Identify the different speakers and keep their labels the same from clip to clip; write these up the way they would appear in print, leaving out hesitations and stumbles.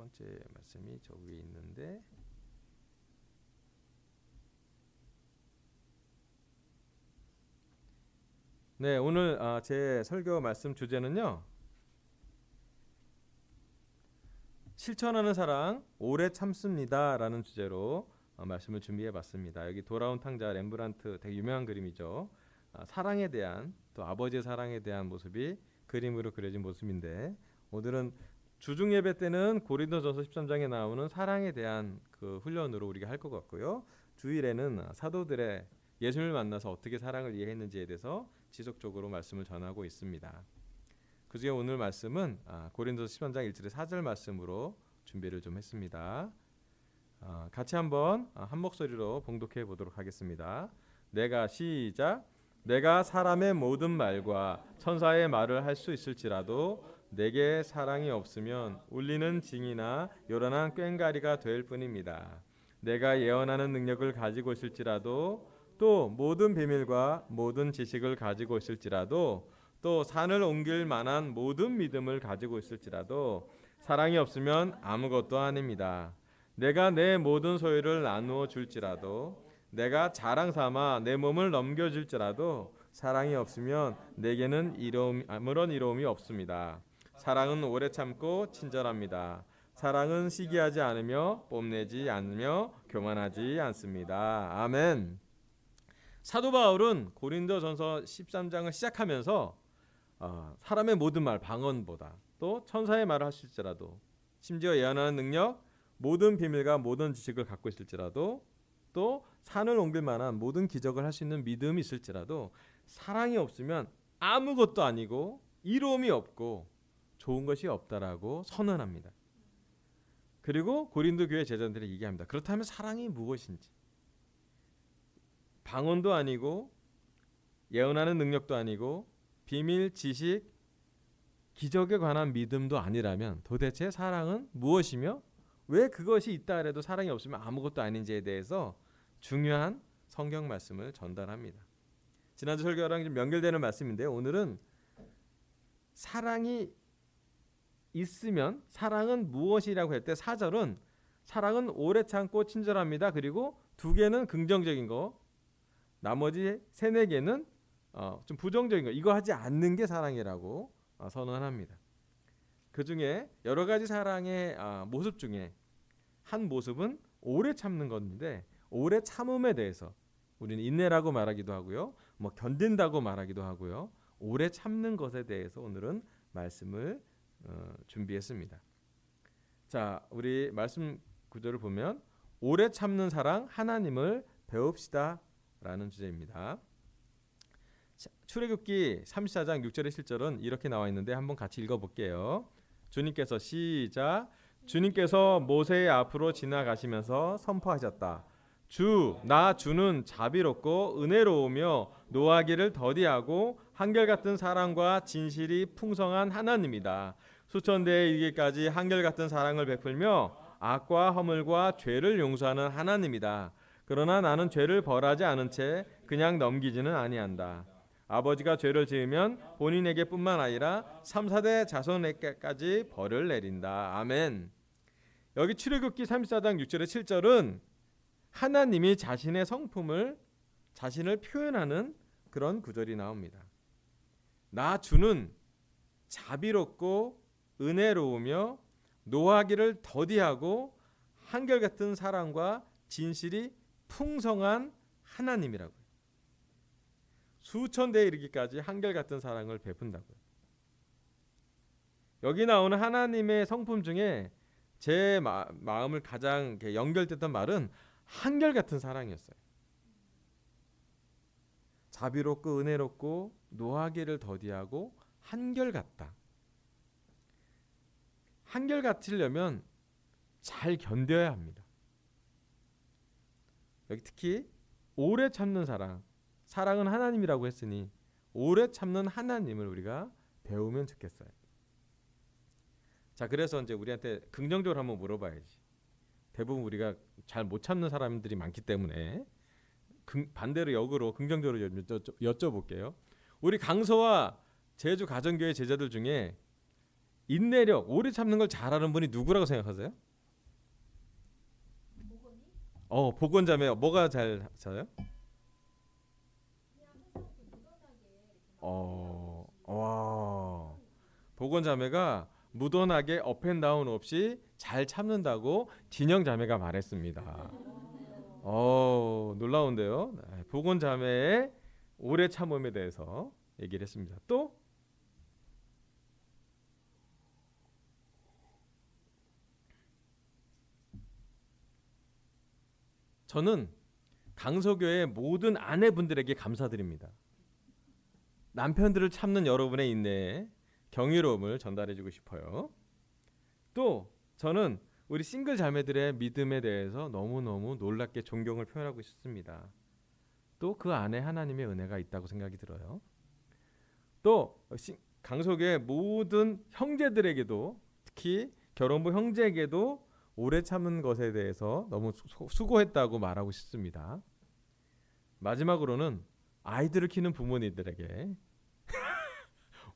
Speaker 1: 번째 말씀이 저 위에 있는데 네, 오늘 제 설교 말씀 주제는요. 실천하는 사랑 오래 참습니다라는 주제로 말씀을 준비해 봤습니다. 여기 돌아온 탕자 렘브란트 되게 유명한 그림이죠. 사랑에 대한 또 아버지의 사랑에 대한 모습이 그림으로 그려진 모습인데 오늘은 주중 예배 때는 고린도전서 13장에 나오는 사랑에 대한 그 훈련으로 우리가 할 것 같고요. 주일에는 사도들의 예수님을 만나서 어떻게 사랑을 이해했는지에 대해서 지속적으로 말씀을 전하고 있습니다. 그중에 오늘 말씀은 고린도서 13장 1절의 4절 말씀으로 준비를 좀 했습니다. 같이 한번 한 목소리로 봉독해 보도록 하겠습니다. 시작. 내가 사람의 모든 말과 천사의 말을 할 수 있을지라도 내게 사랑이 없으면 울리는 징이나 요란한 꽹과리가 될 뿐입니다. 내가 예언하는 능력을 가지고 있을지라도 또 모든 비밀과 모든 지식을 가지고 있을지라도 또 산을 옮길 만한 모든 믿음을 가지고 있을지라도 사랑이 없으면 아무것도 아닙니다. 내가 내 모든 소유를 나누어 줄지라도 내가 자랑 삼아 내 몸을 넘겨줄지라도 사랑이 없으면 내게는 아무런 이로움이 없습니다. 사랑은 오래 참고 친절합니다. 사랑은 시기하지 않으며 뽐내지 않으며 교만하지 않습니다. 아멘. 사도 바울은 고린도전서 13장을 시작하면서 사람의 모든 말 방언보다 또 천사의 말을 하실지라도 심지어 예언하는 능력 모든 비밀과 모든 지식을 갖고 있을지라도 또 산을 옮길 만한 모든 기적을 할 수 있는 믿음이 있을지라도 사랑이 없으면 아무것도 아니고 이로움이 없고 좋은 것이 없다라고 선언합니다. 그리고 고린도 교회 제자들이 얘기합니다. 그렇다면 사랑이 무엇인지 방언도 아니고 예언하는 능력도 아니고 비밀, 지식, 기적에 관한 믿음도 아니라면 도대체 사랑은 무엇이며 왜 그것이 있다 해도 사랑이 없으면 아무것도 아닌지에 대해서 중요한 성경 말씀을 전달합니다. 지난주 설교랑 좀 연결되는 말씀인데 오늘은 사랑이 있으면 사랑은 무엇이라고 할 때 4절은 사랑은 오래 참고 친절합니다. 그리고 2개는 긍정적인 거 나머지 3, 4개는 좀 부정적인 거 이거 하지 않는 게 사랑이라고 선언합니다. 그 중에 여러 가지 사랑의 모습 중에 한 모습은 오래 참는 건데 오래 참음에 대해서 우리는 인내라고 말하기도 하고요. 견딘다고 말하기도 하고요. 오래 참는 것에 대해서 오늘은 말씀을 준비했습니다. 자, 우리 말씀 구절을 보면 오래 참는 사랑 하나님을 배웁시다 라는 주제입니다. 출애굽기 34장 6절의 7절은 이렇게 나와 있는데 한번 같이 읽어볼게요. 주님께서 시작. 주님께서 모세의 앞으로 지나가시면서 선포하셨다. 나 주는 자비롭고 은혜로우며 노하기를 더디하고 한결같은 사랑과 진실이 풍성한 하나님이다. 수천 대에 이르기까지 한결같은 사랑을 베풀며 악과 허물과 죄를 용서하는 하나님이다. 그러나 나는 죄를 벌하지 않은 채 그냥 넘기지는 아니한다. 아버지가 죄를 지으면 본인에게 뿐만 아니라 3, 4대 자손에게까지 벌을 내린다. 아멘. 여기 출애굽기 34장 6절에 7절은 하나님이 자신의 성품을 자신을 표현하는 그런 구절이 나옵니다. 나 주는 자비롭고 은혜로우며 노하기를 더디하고 한결같은 사랑과 진실이 풍성한 하나님이라고요. 수천 대에 이르기까지 한결같은 사랑을 베푼다고요. 여기 나오는 하나님의 성품 중에 제 마음을 가장 연결됐던 말은 한결같은 사랑이었어요. 자비롭고 은혜롭고 노하기를 더디하고 한결같다. 한결같으려면 잘 견뎌야 합니다. 여기 특히 오래 참는 사랑은 하나님이라고 했으니 오래 참는 하나님을 우리가 배우면 좋겠어요. 자, 그래서 이제 우리한테 긍정적으로 한번 물어봐야지. 대부분 우리가 잘 못 참는 사람들이 많기 때문에 반대로 역으로 긍정적으로 여쭤볼게요. 우리 강서와 제주 가정교회 제자들 중에 인내력, 오래 참는 걸 잘하는 분이 누구라고 생각하세요? 복원자매 뭐가 잘 쳐요? 와. 복원자매가 무던하게 업앤다운 없이 잘 참는다고 진영자매가 말했습니다. 놀라운데요. 복원자매의 오래 참음에 대해서 얘기를 했습니다. 또 저는 강서교회 모든 아내분들에게 감사드립니다. 남편들을 참는 여러분의 인내에 경이로움을 전달해주고 싶어요. 또 저는 우리 싱글 자매들의 믿음에 대해서 너무너무 놀랍게 존경을 표현하고 싶습니다. 또 그 안에 하나님의 은혜가 있다고 생각이 들어요. 또 강석의 모든 형제들에게도, 특히 결혼부 형제에게도 오래 참은 것에 대해서 너무 수고했다고 말하고 싶습니다. 마지막으로는 아이들을 키우는 부모님들에게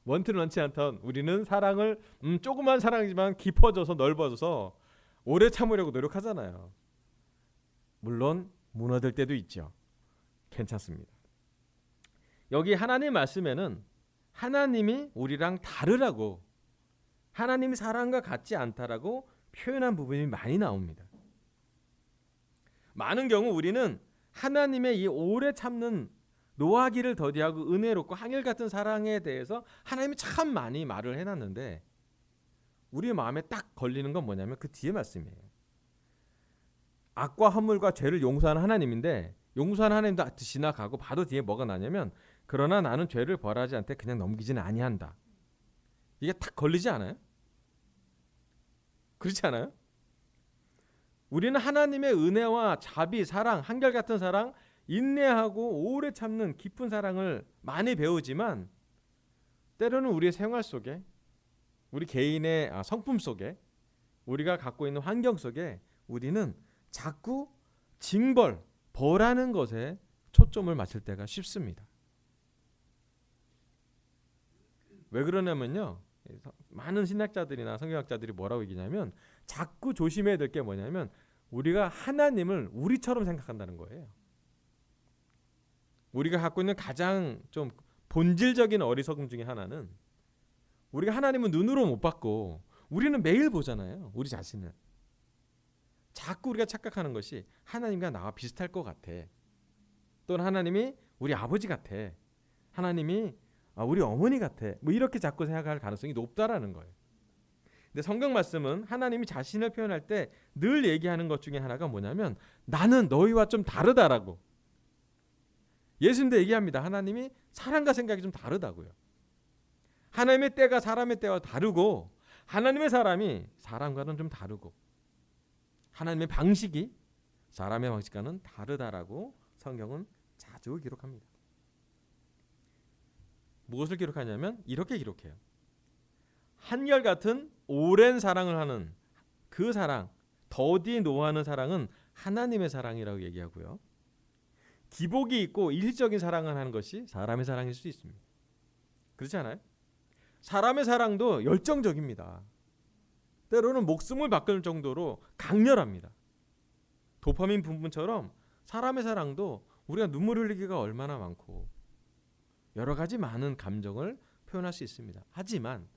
Speaker 1: 원튼 원치 않던 우리는 사랑을 조그만 사랑이지만 깊어져서 넓어져서 오래 참으려고 노력하잖아요. 물론 무너질 때도 있죠. 괜찮습니다. 여기 하나님 말씀에는 하나님이 우리랑 다르라고, 하나님이 사랑과 같지 않다라고 표현한 부분이 많이 나옵니다. 많은 경우 우리는 하나님의 이 오래 참는 노하기를 더디하고 은혜롭고 한결같은 사랑에 대해서 하나님이 참 많이 말을 해놨는데 우리 마음에 딱 걸리는 건 뭐냐면 그 뒤에 말씀이에요. 악과 허물과 죄를 용서하는 하나님인데 용서하는 하나님도 지나가고 바로 뒤에 뭐가 나냐면 그러나 나는 죄를 벌하지 않되 그냥 넘기지는 아니한다. 이게 딱 걸리지 않아요? 그렇지 않아요? 우리는 하나님의 은혜와 자비, 사랑, 한결같은 사랑, 인내하고 오래 참는 깊은 사랑을 많이 배우지만 때로는 우리의 생활 속에, 우리 개인의 성품 속에, 우리가 갖고 있는 환경 속에 우리는 자꾸 징벌, 벌하는 것에 초점을 맞출 때가 쉽습니다. 왜 그러냐면요, 많은 신학자들이나 성경학자들이 뭐라고 얘기냐면 자꾸 조심해야 될 게 뭐냐면 우리가 하나님을 우리처럼 생각한다는 거예요. 우리가 갖고 있는 가장 좀 본질적인 어리석음 중에 하나는 우리가 하나님은 눈으로 못 봤고 우리는 매일 보잖아요. 우리 자신을. 자꾸 우리가 착각하는 것이 하나님과 나와 비슷할 것 같아. 또는 하나님이 우리 아버지 같아. 하나님이 우리 어머니 같아. 뭐 이렇게 자꾸 생각할 가능성이 높다라는 거예요. 근데 성경 말씀은 하나님이 자신을 표현할 때 늘 얘기하는 것 중에 하나가 뭐냐면 나는 너희와 좀 다르다라고. 예수님도 얘기합니다. 하나님이 사람과 생각이 좀 다르다고요. 하나님의 때가 사람의 때와 다르고 하나님의 사람이 사람과는 좀 다르고 하나님의 방식이 사람의 방식과는 다르다라고 성경은 자주 기록합니다. 무엇을 기록하냐면 이렇게 기록해요. 한결같은 오랜 사랑을 하는 그 사랑, 더디 노하는 사랑은 하나님의 사랑이라고 얘기하고요. 기복이 있고 일시적인 사랑을 하는 것이 사람의 사랑일 수 있습니다. 그렇지 않아요? 사람의 사랑도 열정적입니다. 때로는 목숨을 바꿀 정도로 강렬합니다. 도파민 분분처럼 사람의 사랑도 우리가 눈물 흘리기가 얼마나 많고 여러 가지 많은 감정을 표현할 수 있습니다. 하지만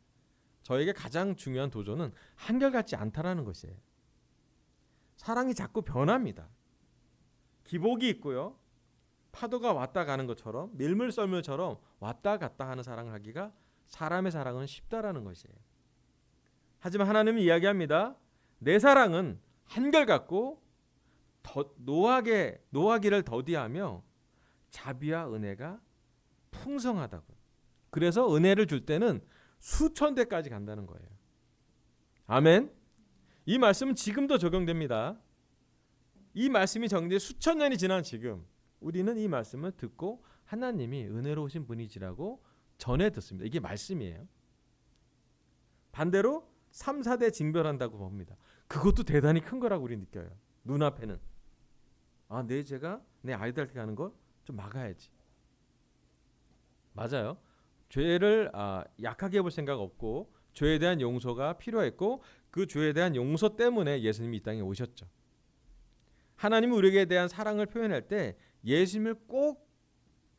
Speaker 1: 저에게 가장 중요한 도전은 한결같지 않다라는 것이에요. 사랑이 자꾸 변합니다. 기복이 있고요. 파도가 왔다 가는 것처럼 밀물썰물처럼 왔다 갔다 하는 사랑을 하기가 사람의 사랑은 쉽다라는 것이에요. 하지만 하나님은 이야기합니다. 내 사랑은 한결같고 노하기를 더디하며 자비와 은혜가 풍성하다고. 그래서 은혜를 줄 때는 수천 대까지 간다는 거예요. 아멘. 이 말씀은 지금도 적용됩니다. 이 말씀이 적용돼 수천 년이 지난 지금 우리는 이 말씀을 듣고 하나님이 은혜로우신 분이시라고 전해 듣습니다. 이게 말씀이에요. 반대로 3, 4대 징별한다고 봅니다. 그것도 대단히 큰 거라고 우리 느껴요. 눈앞에는 내 죄가 내 아이들한테 가는 거 좀 막아야지. 맞아요. 죄를 약하게 볼 생각 없고 죄에 대한 용서가 필요했고 그 죄에 대한 용서 때문에 예수님이 이 땅에 오셨죠. 하나님이 우리에게 대한 사랑을 표현할 때 예수님을 꼭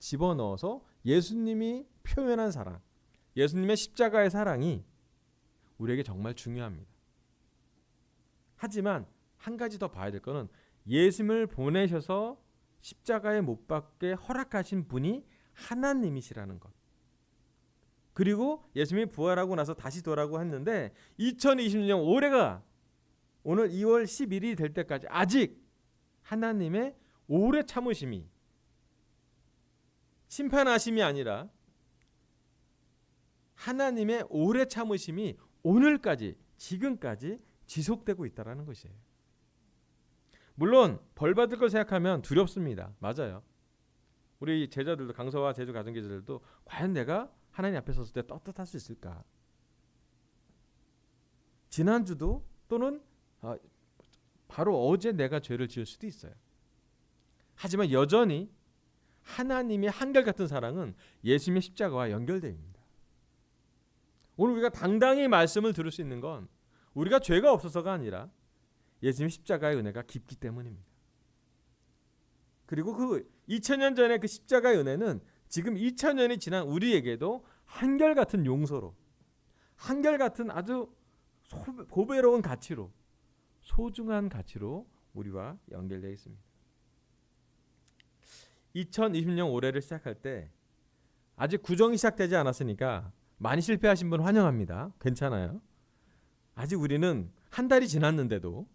Speaker 1: 집어넣어서 예수님이 표현한 사랑, 예수님의 십자가의 사랑이 우리에게 정말 중요합니다. 하지만 한 가지 더 봐야 될 거는 예수님을 보내셔서 십자가에 못 박게 허락하신 분이 하나님이시라는 것. 그리고 예수님이 부활하고 나서 다시 돌아오고 했는데 2026년 올해가 오늘 2월 11일이 될 때까지 아직 하나님의 오래 참으심이 심판하심이 아니라 하나님의 오래 참으심이 오늘까지 지금까지 지속되고 있다는 것이에요. 물론 벌 받을 걸 생각하면 두렵습니다. 맞아요. 우리 제자들도 강서와 제주 가정교제들도 과연 내가 하나님 앞에 섰을 때 떳떳할 수 있을까? 지난주도 또는 바로 어제 내가 죄를 지을 수도 있어요. 하지만 여전히 하나님의 한결같은 사랑은 예수님의 십자가와 연결되어 있습니다. 오늘 우리가 당당히 말씀을 들을 수 있는 건 우리가 죄가 없어서가 아니라 예수님의 십자가의 은혜가 깊기 때문입니다. 그리고 그 2000년 전의 그 십자가의 은혜는 지금 2000년이 지난 우리에게도 한결같은 용서로, 한결같은 아주 고배로운 가치로, 소중한 가치로 우리와 연결되어 있습니다. 2020년 올해를 시작할 때 아직 구정이 시작되지 않았으니까 많이 실패하신 분 환영합니다. 괜찮아요. 아직 우리는 한 달이 지났는데도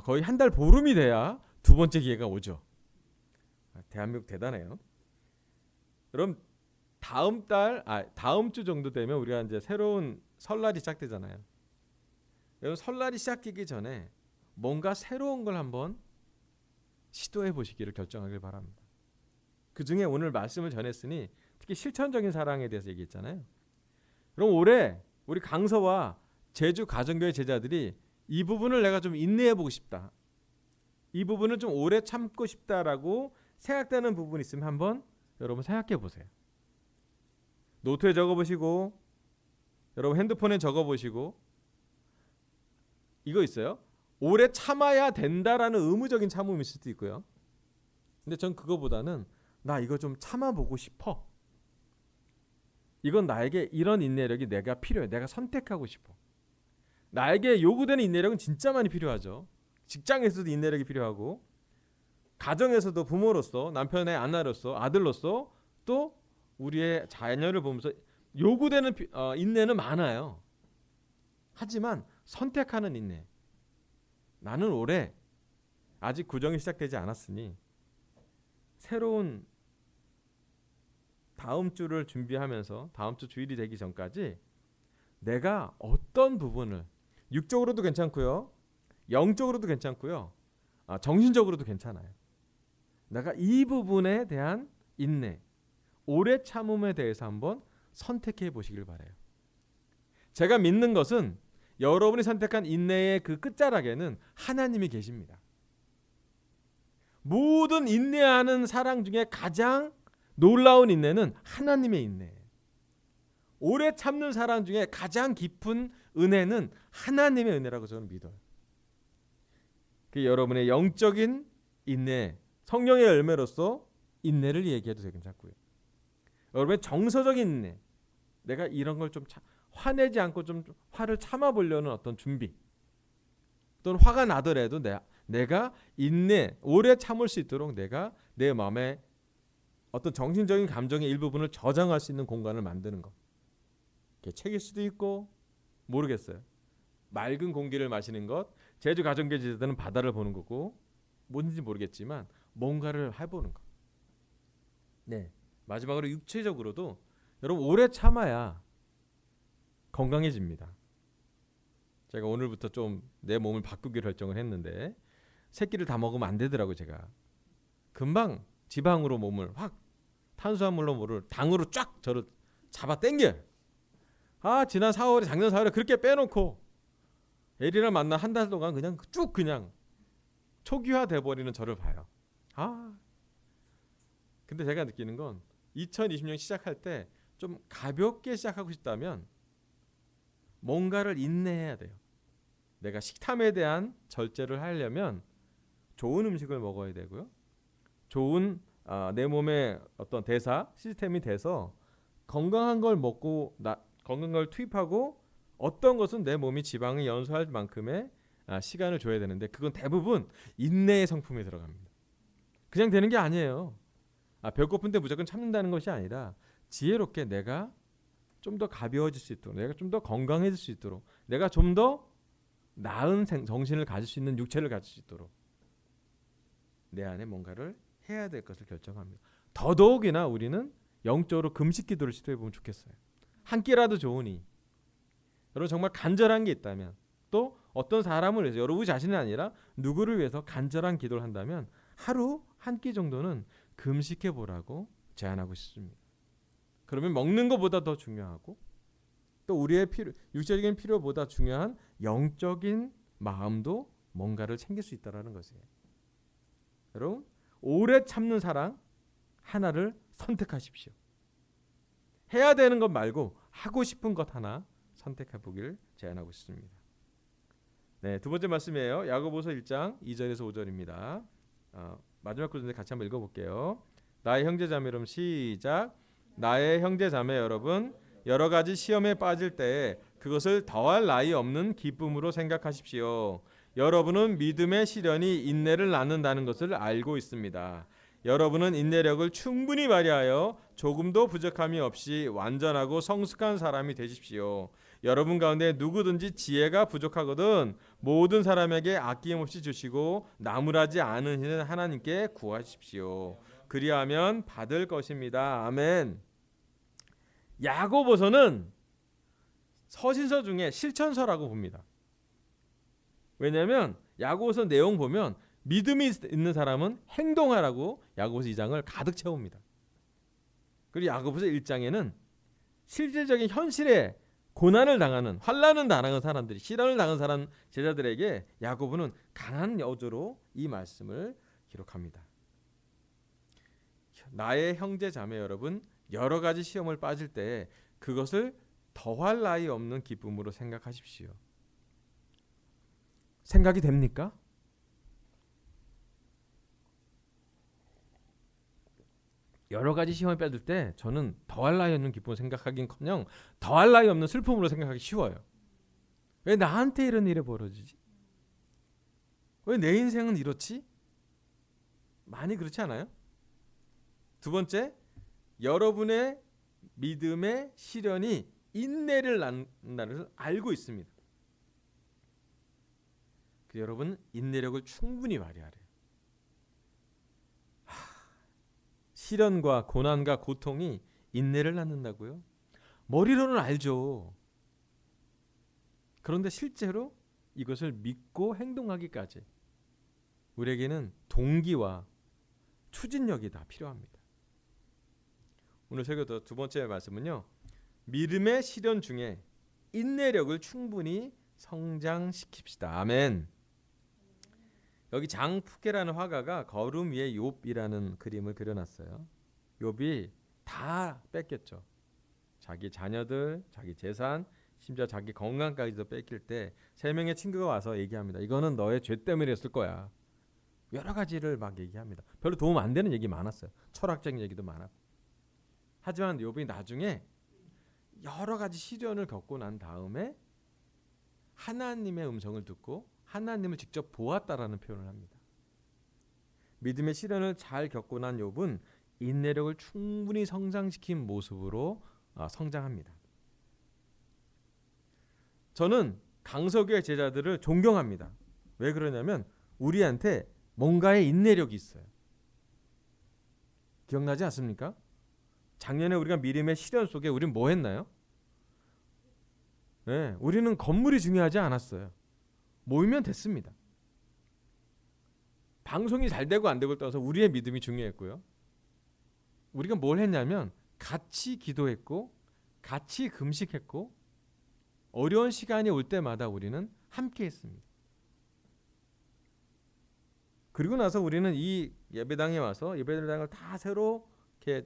Speaker 1: 거의 한 달 보름이 돼야 두 번째 기회가 오죠. 대한민국 대단해요. 그럼 다음 주 정도 되면 우리가 이제 새로운 설날이 시작되잖아요. 여러분 설날이 시작되기 전에 뭔가 새로운 걸 한번 시도해 보시기를 결정하길 바랍니다. 그 중에 오늘 말씀을 전했으니 특히 실천적인 사랑에 대해서 얘기했잖아요. 그럼 올해 우리 강서와 제주 가정교회 제자들이 이 부분을 내가 좀 인내해 보고 싶다. 이 부분을 좀 오래 참고 싶다라고 생각되는 부분이 있으면 한번 여러분 생각해 보세요. 노트에 적어보시고 여러분 핸드폰에 적어보시고 이거 있어요. 오래 참아야 된다라는 의무적인 참음이 있을 수도 있고요. 근데 전 그거보다는 나 이거 좀 참아보고 싶어. 이건 나에게 이런 인내력이 내가 필요해. 내가 선택하고 싶어. 나에게 요구되는 인내력은 진짜 많이 필요하죠. 직장에서도 인내력이 필요하고 가정에서도 부모로서 남편의 아내로서 아들로서 또 우리의 자녀를 보면서 요구되는 인내는 많아요. 하지만 선택하는 인내. 나는 올해 아직 구정이 시작되지 않았으니 새로운 다음 주를 준비하면서 다음 주 주일이 되기 전까지 내가 어떤 부분을 육적으로도 괜찮고요. 영적으로도 괜찮고요. 정신적으로도 괜찮아요. 내가 이 부분에 대한 인내, 오래 참음에 대해서 한번 선택해 보시길 바라요. 제가 믿는 것은 여러분이 선택한 인내의 그 끝자락에는 하나님이 계십니다. 모든 인내하는 사랑 중에 가장 놀라운 인내는 하나님의 인내예요. 오래 참는 사랑 중에 가장 깊은 은혜는 하나님의 은혜라고 저는 믿어요. 그 여러분의 영적인 인내, 성령의 열매로서 인내를 얘기해도 되게 괜찮고요. 여러분의 정서적인 인내, 내가 이런 걸 좀 화내지 않고 좀 화를 참아보려는 어떤 준비, 또는 화가 나더라도 내가 인내, 오래 참을 수 있도록 내가 내 마음에 어떤 정신적인 감정의 일부분을 저장할 수 있는 공간을 만드는 것. 책일 수도 있고 모르겠어요. 맑은 공기를 마시는 것, 제주 가정교회 제자들은 바다를 보는 거고 뭔지 모르겠지만 뭔가를 해보는 것. 네, 마지막으로 육체적으로도 여러분 오래 참아야 건강해집니다. 제가 오늘부터 좀 내 몸을 바꾸기로 결정을 했는데 새끼를 다 먹으면 안 되더라고요. 제가 금방 지방으로 몸을 확 탄수화물로 뭐를 당으로 쫙 저를 잡아 당겨. 지난 4월에 작년 4월에 그렇게 빼놓고 애리랑 만나 한 달 동안 그냥 쭉 그냥 초기화돼 버리는 저를 봐요. 근데 제가 느끼는 건 2020년 시작할 때 좀 가볍게 시작하고 싶다면 뭔가를 인내해야 돼요. 내가 식탐에 대한 절제를 하려면 좋은 음식을 먹어야 되고요. 좋은 내 몸의 어떤 대사 시스템이 돼서 건강한 걸 먹고 건강한 걸 투입하고 어떤 것은 내 몸이 지방을 연소할 만큼의 시간을 줘야 되는데 그건 대부분 인내의 성품에 들어갑니다. 그냥 되는 게 아니에요. 배고픈데 무조건 참는다는 것이 아니라 지혜롭게 내가 좀 더 가벼워질 수 있도록, 내가 좀 더 건강해질 수 있도록, 내가 좀 더 나은 정신을 가질 수 있는 육체를 가질 수 있도록 내 안에 뭔가를 해야 될 것을 결정합니다. 더더욱이나 우리는 영적으로 금식 기도를 시도해 보면 좋겠어요. 한 끼라도 좋으니. 여러분 정말 간절한 게 있다면, 또 어떤 사람을 위해서, 여러분 자신이 아니라 누구를 위해서 간절한 기도를 한다면 하루 한 끼 정도는 금식해 보라고 제안하고 싶습니다. 그러면 먹는 것보다 더 중요하고 또 우리의 육체적인 필요보다 중요한 영적인 마음도 뭔가를 챙길 수 있다는 것이에요. 여러분 오래 참는 사랑 하나를 선택하십시오. 해야 되는 것 말고 하고 싶은 것 하나 선택해 보길 제안하고 싶습니다. 네, 두 번째 말씀이에요. 야고보서 1장 2절에서 5절입니다. 마지막 구절인데 같이 한번 읽어볼게요. 나의 형제 자매 여러분 시작. 나의 형제 자매 여러분 여러 가지 시험에 빠질 때 그것을 더할 나위 없는 기쁨으로 생각하십시오. 여러분은 믿음의 시련이 인내를 낳는다는 것을 알고 있습니다. 여러분은 인내력을 충분히 발휘하여 조금도 부족함이 없이 완전하고 성숙한 사람이 되십시오. 여러분 가운데 누구든지 지혜가 부족하거든 모든 사람에게 아낌없이 주시고 나무라지 않으시는 하나님께 구하십시오. 그리하면 받을 것입니다. 아멘. 야고보서는 서신서 중에 실천서라고 봅니다. 왜냐하면 야고보서 내용 보면 믿음이 있는 사람은 행동하라고 야고보서 2장을 가득 채웁니다. 그리고 야고보서 1장에는 실질적인 현실에 고난을 당하는, 환난을 당하는 사람들이, 시련을 당하는 사람 제자들에게 야고보는 강한 여조로 이 말씀을 기록합니다. 나의 형제 자매 여러분 여러 가지 시험을 빠질 때 그것을 더할 나위 없는 기쁨으로 생각하십시오. 생각이 됩니까? 여러 가지 시험을 빠질 때 저는 더할 나위 없는 기쁨을 생각하긴커녕 더할 나위 없는 슬픔으로 생각하기 쉬워요. 왜 나한테 이런 일이 벌어지지? 왜 내 인생은 이렇지? 많이 그렇지 않아요? 두 번째, 여러분의 믿음의 시련이 인내를 낳는다는 것을 알고 있습니다. 여러분 인내력을 충분히 발휘하래요. 시련과 고난과 고통이 인내를 낳는다고요? 머리로는 알죠. 그런데 실제로 이것을 믿고 행동하기까지 우리에게는 동기와 추진력이 다 필요합니다. 오늘 설교 두 번째 말씀은요. 믿음의 시련 중에 인내력을 충분히 성장시킵시다. 아멘. 여기 장푸케라는 화가가 거름 위에 욥이라는 그림을 그려놨어요. 욥이 다 뺏겼죠. 자기 자녀들, 자기 재산, 심지어 자기 건강까지도 뺏길 때 세 명의 친구가 와서 얘기합니다. 이거는 너의 죄 때문에 했을 거야. 여러 가지를 막 얘기합니다. 별로 도움 안 되는 얘기 많았어요. 철학적인 얘기도 많았고. 하지만 욥이 나중에 여러 가지 시련을 겪고 난 다음에 하나님의 음성을 듣고 하나님을 직접 보았다라는 표현을 합니다. 믿음의 시련을 잘 겪고 난 욥은 인내력을 충분히 성장시킨 모습으로 성장합니다. 저는 강석유의 제자들을 존경합니다. 왜 그러냐면 우리한테 뭔가의 인내력이 있어요. 기억나지 않습니까? 작년에 우리가 믿음의 시련 속에 우리는 뭐 했나요? 네, 우리는 건물이 중요하지 않았어요. 모이면 됐습니다. 방송이 잘 되고 안 되고를 떠나서 우리의 믿음이 중요했고요. 우리가 뭘 했냐면 같이 기도했고 같이 금식했고 어려운 시간이 올 때마다 우리는 함께 했습니다. 그리고 나서 우리는 이 예배당에 와서 예배당을 다 새로 이렇게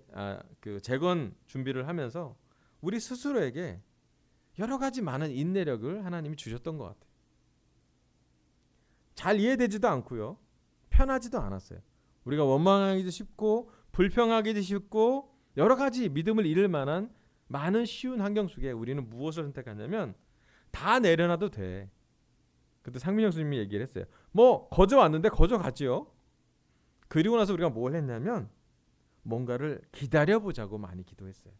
Speaker 1: 재건 준비를 하면서 우리 스스로에게 여러 가지 많은 인내력을 하나님이 주셨던 것 같아요. 잘 이해되지도 않고요. 편하지도 않았어요. 우리가 원망하기도 쉽고 불평하기도 쉽고 여러 가지 믿음을 잃을 만한 많은 쉬운 환경 속에 우리는 무엇을 선택하냐면 다 내려놔도 돼. 그때 상민영 스님이 얘기를 했어요. 뭐 거저 왔는데 거저 가지요. 그리고 나서 우리가 뭘 했냐면 뭔가를 기다려보자고 많이 기도했어요.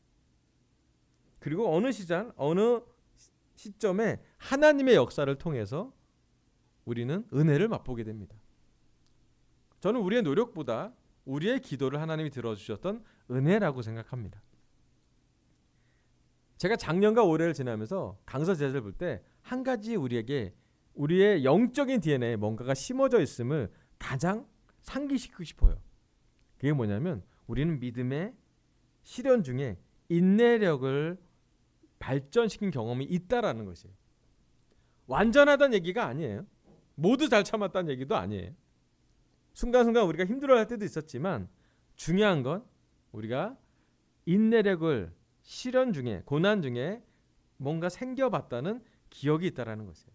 Speaker 1: 그리고 어느 시점에 하나님의 역사를 통해서 우리는 은혜를 맛보게 됩니다. 저는 우리의 노력보다 우리의 기도를 하나님이 들어주셨던 은혜라고 생각합니다. 제가 작년과 올해를 지나면서 강서 제자들 볼 때 한 가지 우리에게 우리의 영적인 DNA에 뭔가가 심어져 있음을 가장 상기시키고 싶어요. 그게 뭐냐면 우리는 믿음의 시련 중에 인내력을 발전시킨 경험이 있다라는 것이에요. 완전하다는 얘기가 아니에요. 모두 잘 참았다는 얘기도 아니에요. 순간순간 우리가 힘들어할 때도 있었지만 중요한 건 우리가 인내력을 시련 중에 고난 중에 뭔가 생겨봤다는 기억이 있다라는 것이에요.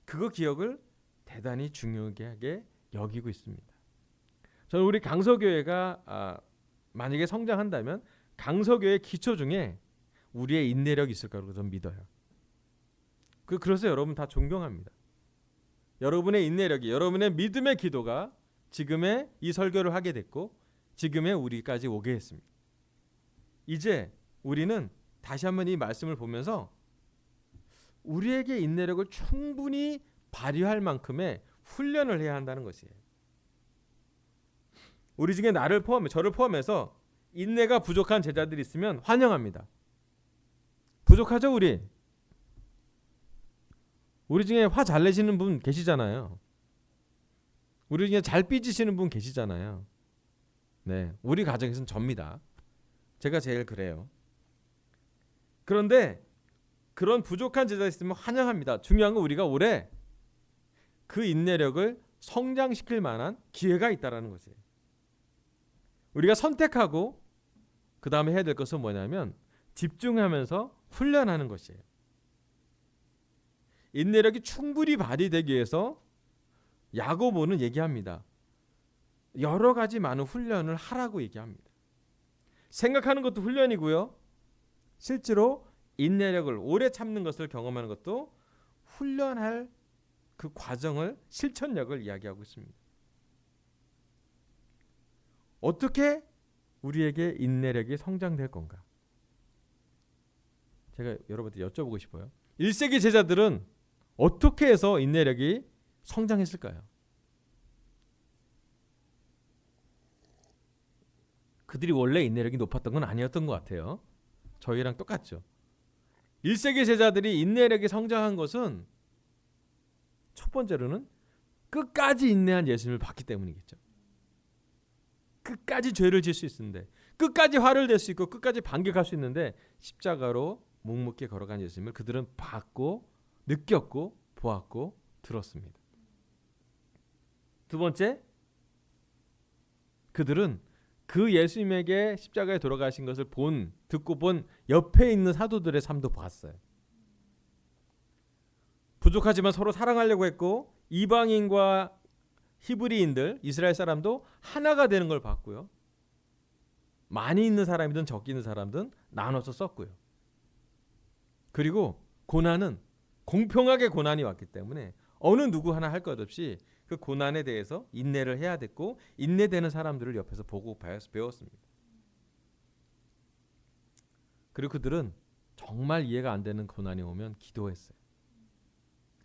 Speaker 1: 그 기억을 대단히 중요하게 여기고 있습니다. 저는 우리 강서교회가 만약에 성장한다면 강서교회 기초 중에 우리의 인내력이 있을 거라고 저는 믿어요. 그래서 여러분 다 존경합니다. 여러분의 인내력이, 여러분의 믿음의 기도가 지금의 이 설교를 하게 됐고 지금의 우리까지 오게 했습니다. 이제 우리는 다시 한번 이 말씀을 보면서 우리에게 인내력을 충분히 발휘할 만큼의 훈련을 해야 한다는 것이에요. 우리 중에 저를 포함해서 인내가 부족한 제자들이 있으면 환영합니다. 부족하죠 우리? 우리 중에 화 잘 내시는 분 계시잖아요. 우리 중에 잘 삐지시는 분 계시잖아요. 네, 우리 가정에서는 접니다. 제가 제일 그래요. 그런데 그런 부족한 제자 있으면 환영합니다. 중요한 건 우리가 올해 그 인내력을 성장시킬 만한 기회가 있다라는 것이에요. 우리가 선택하고 그 다음에 해야 될 것은 뭐냐면 집중하면서 훈련하는 것이에요. 인내력이 충분히 발휘되기 위해서 야고보는 얘기합니다. 여러 가지 많은 훈련을 하라고 얘기합니다. 생각하는 것도 훈련이고요. 실제로 인내력을 오래 참는 것을 경험하는 것도 훈련할 그 과정을 실천력을 이야기하고 있습니다. 어떻게 우리에게 인내력이 성장될 건가? 제가 여러분한테 여쭤보고 싶어요. 1세기 제자들은 어떻게 해서 인내력이 성장했을까요? 그들이 원래 인내력이 높았던 건 아니었던 것 같아요. 저희랑 똑같죠. 1세기 제자들이 인내력이 성장한 것은 첫 번째로는 끝까지 인내한 예수님을 봤기 때문이겠죠. 끝까지 죄를 지을 수 있는데, 끝까지 화를 낼 수 있고 끝까지 반격할 수 있는데 십자가로 묵묵히 걸어간 예수님을 그들은 봤고 느꼈고 보았고 들었습니다. 두 번째, 그들은 그 예수님에게 십자가에 돌아가신 것을 듣고 본 옆에 있는 사도들의 삶도 봤어요. 부족하지만 서로 사랑하려고 했고 이방인과 히브리인들, 이스라엘 사람도 하나가 되는 걸 봤고요. 많이 있는 사람이든 적게 있는 사람든 나눠서 썼고요. 그리고 고난은 공평하게 고난이 왔기 때문에 어느 누구 하나 할 것 없이 그 고난에 대해서 인내를 해야 됐고 인내되는 사람들을 옆에서 보고 배웠습니다. 그리고 그들은 정말 이해가 안 되는 고난이 오면 기도했어요.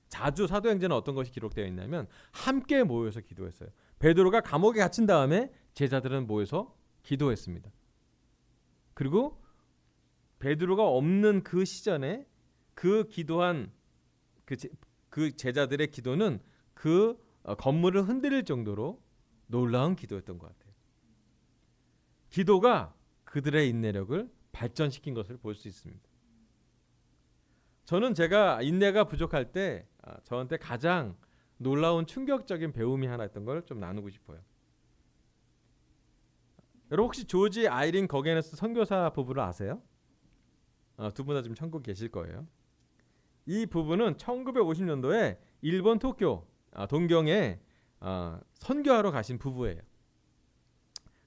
Speaker 1: 자주 사도행전에 어떤 것이 기록되어 있냐면 함께 모여서 기도했어요. 베드로가 감옥에 갇힌 다음에 제자들은 모여서 기도했습니다. 그리고 베드로가 없는 그 시전에 그 기도한 그 제자들의 기도는 그 건물을 흔들릴 정도로 놀라운 기도였던 것 같아요. 기도가 그들의 인내력을 발전시킨 것을 볼 수 있습니다. 저는 제가 인내가 부족할 때 저한테 가장 놀라운 충격적인 배움이 하나 있던 걸 좀 나누고 싶어요. 여러분 혹시 조지 아이린 거게너스 선교사 부부를 아세요? 두 분 다 지금 천국 계실 거예요. 이 부부는 1950년도에 일본 도쿄 동경에 선교하러 가신 부부예요.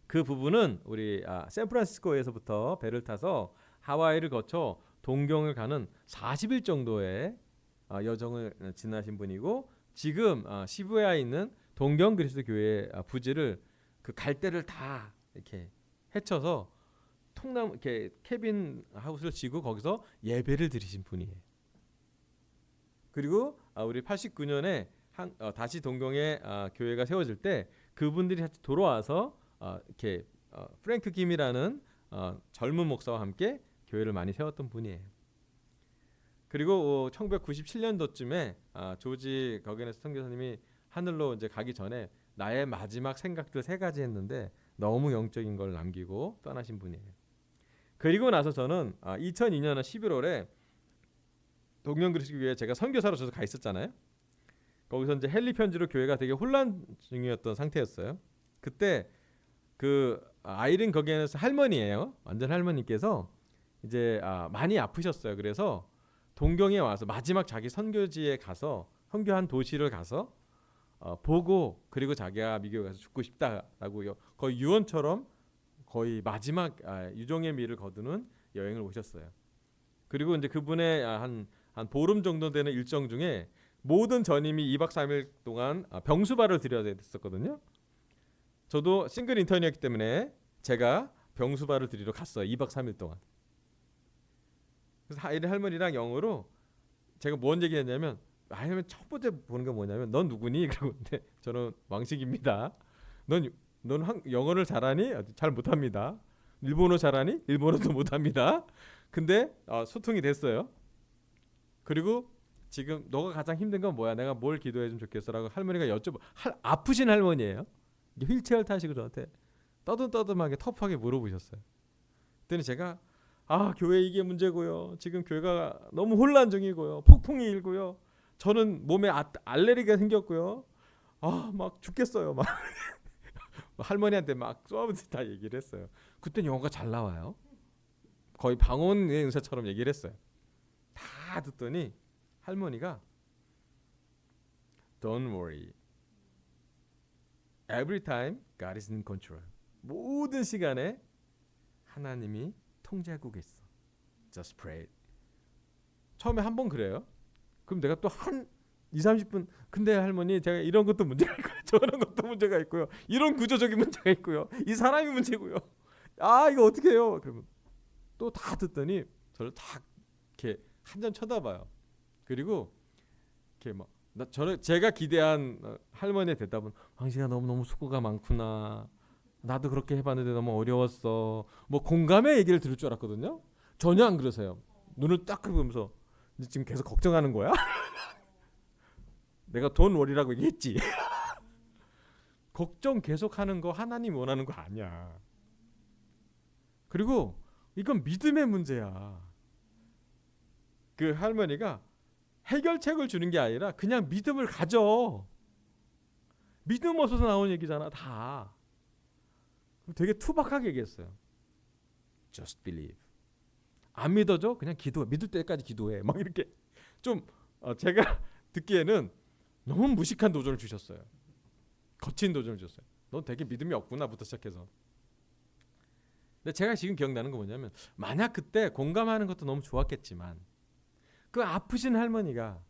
Speaker 1: 그 부부는 우리 샌프란시스코에서부터 배를 타서 하와이를 거쳐 동경을 가는 40일 정도의 여정을 지나신 분이고 지금 시부야에 있는 동경 그리스도 교회 부지를 그 갈대를 다 이렇게 헤쳐서 통나무 이렇게 캐빈 하우스를 지고 거기서 예배를 드리신 분이에요. 그리고 우리 89년에 다시 동경에 교회가 세워질 때 그분들이 다시 돌아와서 이렇게 프랭크 김이라는 젊은 목사와 함께 교회를 많이 세웠던 분이에요. 그리고 1997년도쯤에 조지 거게네스 선교사님이 하늘로 이제 가기 전에 나의 마지막 생각들 3가지 했는데 너무 영적인 걸 남기고 떠나신 분이에요. 그리고 나서 저는 2002년 11월에 동경 그리스도 교회에 제가 선교사로 저도 가 있었잖아요. 거기서 이제 헨리 편지로 교회가 되게 혼란 중이었던 상태였어요. 그때 그 아이린 거기에서 할머니예요. 완전 할머니께서 이제 많이 아프셨어요. 그래서 동경에 와서 마지막 자기 선교지에 가서 선교한 도시를 가서 보고 그리고 자기가 미국에 가서 죽고 싶다라고 거의 유언처럼 거의 마지막 유종의 미를 거두는 여행을 오셨어요. 그리고 이제 그분의 한 보름 정도 되는 일정 중에 모든 전임이 2박 3일 동안 병수발을 드려야 됐었거든요. 저도 싱글 인턴이었기 때문에 제가 병수발을 드리러 갔어요. 2박 3일 동안. 그래서 아이린 할머니랑 영어로 제가 뭔 얘기했냐면 아니면 첫 번째 보는 게 뭐냐면 넌 누구니? 그러고 근데 저는 왕식입니다. 넌 영어를 잘하니? 잘 못합니다. 일본어 잘하니? 일본어도 못합니다. 근데 소통이 됐어요. 그리고 지금 너가 가장 힘든 건 뭐야? 내가 뭘 기도해주면 좋겠어라고 할머니가 아프신 할머니예요. 휠체어를 타시고 저한테 떠듬떠듬하게 터프하게 물어보셨어요. 그때는 제가 교회 이게 문제고요. 지금 교회가 너무 혼란 중이고요. 폭풍이 일고요. 저는 몸에 알레르기가 생겼고요. 막 죽겠어요. 막 할머니한테 막 쏘아부터 다 얘기를 했어요. 그때 영어가 잘 나와요. 거의 방언의 은사처럼 얘기를 했어요. 다 듣더니 할머니가 Don't worry. Every time God is in control. 모든 시간에 하나님이 통제하고 계셔. Just pray. 처음에 한 번 그래요. 그럼 내가 또 한 20-30분 근데 할머니 제가 이런 것도 문제가 있고요. 저런 것도 문제가 있고요. 이런 구조적인 문제가 있고요. 이 사람이 문제고요. 이거 어떻게 해요? 그러면 또 다 듣더니 저를 다 이렇게 한 점 쳐다봐요. 그리고 이렇게 막 제가 기대한 할머니의 대답은 당신아 너무 수고가 많구나. 나도 그렇게 해봤는데 너무 어려웠어. 뭐 공감의 얘기를 들을 줄 알았거든요. 전혀 안 그러세요. 눈을 딱 보면서 지금 계속 걱정하는 거야? 내가 돈 월이라고 얘기했지. 걱정 계속하는 거 하나님 원하는 거 아니야. 그리고 이건 믿음의 문제야. 그 할머니가 해결책을 주는 게 아니라 그냥 믿음을 가져. 믿음 없어서 나온 얘기잖아 다. 되게 투박하게 얘기했어요. Just believe. 안 믿어져? 그냥 기도해. 믿을 때까지 기도해. 막 이렇게 좀 제가 듣기에는 너무 무식한 도전을 주셨어요. 거친 도전을 주셨어요. 넌 되게 믿음이 없구나부터 시작해서. 근데 제가 지금 기억나는 거 뭐냐면 만약 그때 공감하는 것도 너무 좋았겠지만 그 아프신 할머니가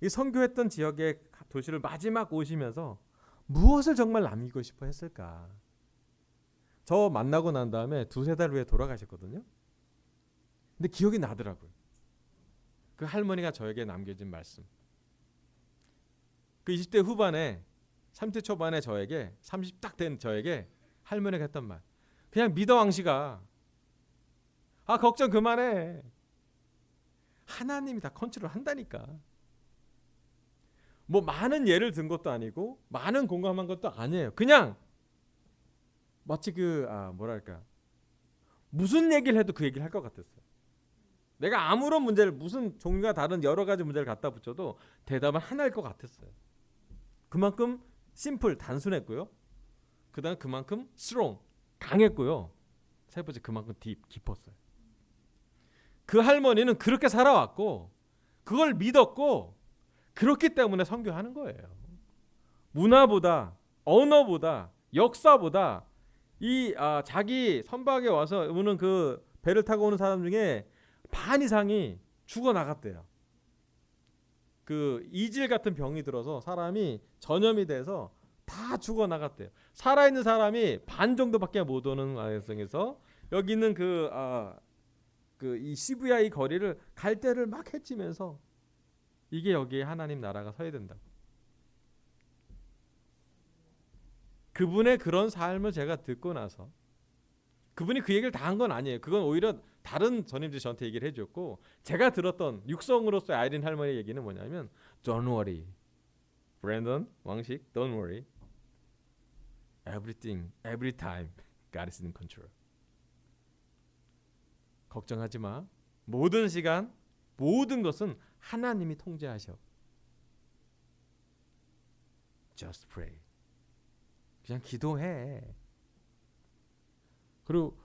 Speaker 1: 이 선교했던 지역의 도시를 마지막 오시면서 무엇을 정말 남기고 싶어 했을까? 저 만나고 난 다음에 2-3달 후에 돌아가셨거든요. 근데 기억이 나더라고요. 그 할머니가 저에게 남겨진 말씀. 그 20대 후반에 30대 초반에 저에게 30 딱 된 저에게 할머니가 했던 말. 그냥 믿어 왕씨가. 걱정 그만해. 하나님이 다 컨트롤 한다니까. 뭐 많은 예를 든 것도 아니고 많은 공감한 것도 아니에요. 그냥 마치 뭐랄까 무슨 얘기를 해도 그 얘기를 할 것 같았어요. 내가 아무런 문제를 무슨 종류가 다른 여러 가지 문제를 갖다 붙여도 대답은 하나일 것 같았어요. 그만큼 심플 단순했고요. 그다음 그만큼 strong 강했고요. 세 번째 그만큼 깊었어요. 그 할머니는 그렇게 살아왔고 그걸 믿었고 그렇기 때문에 선교하는 거예요. 문화보다 언어보다 역사보다 이 자기 선박에 와서 오는 그 배를 타고 오는 사람 중에 반 이상이 죽어 나갔대요. 그 이질 같은 병이 들어서 사람이 전염이 돼서 다 죽어 나갔대요. 살아있는 사람이 반 정도밖에 못 오는 가능성에서 여기 있는 이 시부야 이 거리를 갈대를 막 헤치면서 이게 여기에 하나님 나라가 서야 된다고. 그분의 그런 삶을 제가 듣고 나서 그분이 그 얘기를 다 한 건 아니에요. 그건 오히려 다른 전임들이 저한테 얘기를 해줬고 제가 들었던 육성으로서의 아이린 할머니의 얘기는 뭐냐면 Don't worry, 브랜던 왕식, Don't worry, everything, every time, God is in control. 걱정하지 마. 모든 시간, 모든 것은 하나님이 통제하셔. Just pray. 그냥 기도해. 그리고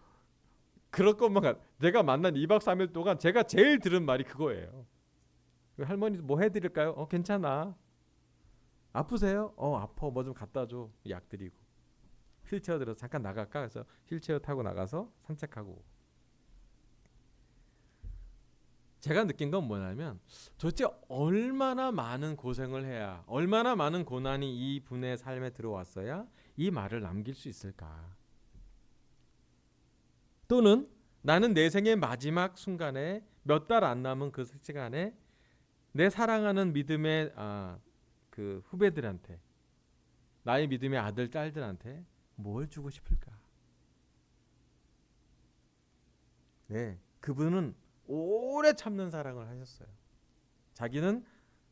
Speaker 1: 그럴 것만 내가 만난 2박 3일 동안 제가 제일 들은 말이 그거예요. 할머니 뭐 해드릴까요? 괜찮아. 아프세요? 아파. 뭐 좀 갖다 줘. 약 드리고. 휠체어 들어서 잠깐 나갈까? 그래서 휠체어 타고 나가서 산책하고. 제가 느낀 건 뭐냐면 도대체 얼마나 많은 고생을 해야 얼마나 많은 고난이 이 분의 삶에 들어왔어야 이 말을 남길 수 있을까? 또는 나는 내 생의 마지막 순간에 몇 달 안 남은 그 시간에 내 사랑하는 믿음의 그 후배들한테 나의 믿음의 아들 딸들한테 뭘 주고 싶을까? 네, 그분은 오래 참는 사랑을 하셨어요. 자기는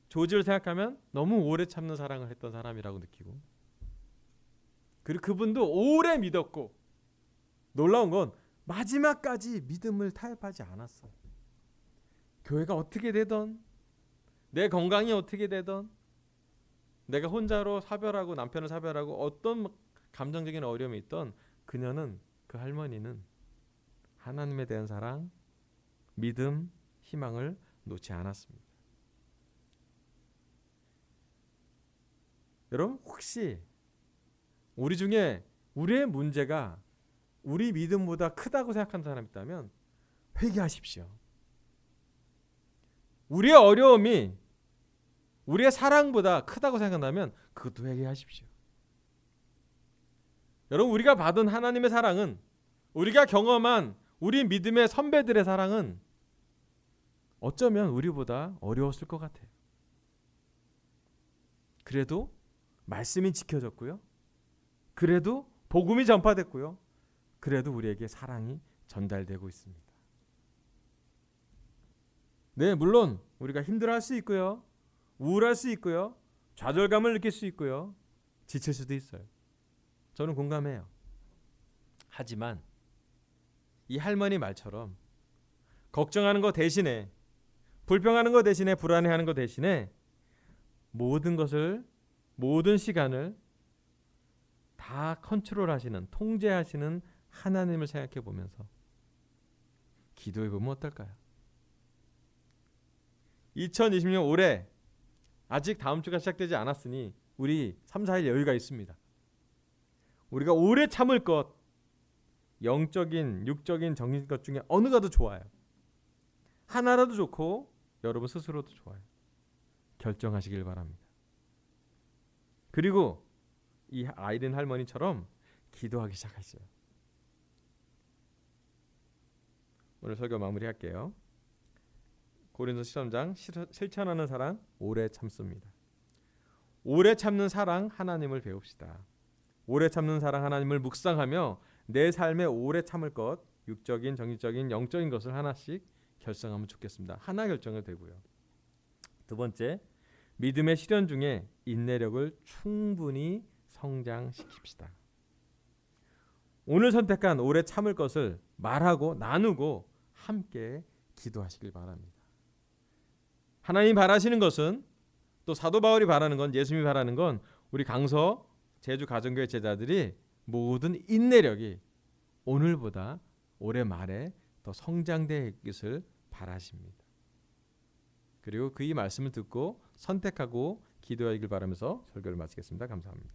Speaker 1: 조지를 생각하면 너무 오래 참는 사랑을 했던 사람이라고 느끼고 그리고 그분도 오래 믿었고 놀라운 건 마지막까지 믿음을 타협하지 않았어요. 교회가 어떻게 되던 내 건강이 어떻게 되던 내가 혼자로 사별하고 남편을 사별하고 어떤 감정적인 어려움이 있던 그녀는 그 할머니는 하나님에 대한 사랑 믿음, 희망을 놓지 않았습니다. 여러분 혹시 우리 중에 우리의 문제가 우리 믿음보다 크다고 생각하는 사람이 있다면 회개하십시오. 우리의 어려움이 우리의 사랑보다 크다고 생각한다면 그것도 회개하십시오. 여러분 우리가 받은 하나님의 사랑은 우리가 경험한 우리 믿음의 선배들의 사랑은 어쩌면 우리보다 어려웠을 것 같아요. 그래도 말씀이 지켜졌고요. 그래도 복음이 전파됐고요. 그래도 우리에게 사랑이 전달되고 있습니다. 네, 물론 우리가 힘들어할 수 있고요. 우울할 수 있고요. 좌절감을 느낄 수 있고요. 지칠 수도 있어요. 저는 공감해요. 하지만 이 할머니 말처럼 걱정하는 것 대신에 불평하는 것 대신에 불안해하는 것 대신에 모든 것을 모든 시간을 다 컨트롤하시는 통제하시는 하나님을 생각해 보면서 기도해 보면 어떨까요? 2020년 올해 아직 다음 주가 시작되지 않았으니 우리 3, 4일 여유가 있습니다. 우리가 오래 참을 것 영적인, 육적인, 정신적 것 중에 어느가 더 좋아요? 하나라도 좋고 여러분 스스로도 좋아요. 결정하시길 바랍니다. 그리고 이 아이린 할머니처럼 기도하기 시작하세요. 오늘 설교 마무리할게요. 고린도서 13장 실천하는 사랑 오래 참습니다. 오래 참는 사랑 하나님을 배웁시다. 오래 참는 사랑 하나님을 묵상하며 내 삶에 오래 참을 것 육적인, 정신적인, 영적인 것을 하나씩 결정하면 좋겠습니다. 하나 결정을 되고요. 두 번째, 믿음의 실현 중에 인내력을 충분히 성장시킵시다. 오늘 선택한 오래 참을 것을 말하고 나누고 함께 기도하시길 바랍니다. 하나님 바라시는 것은 또 사도 바울이 바라는 건 예수님이 바라는 건 우리 강서 제주 가정교회 제자들이 모든 인내력이 오늘보다 올해 말에 더 성장될 것을 바라십니다. 그리고 그 이 말씀을 듣고 선택하고 기도하길 바라면서 설교를 마치겠습니다. 감사합니다.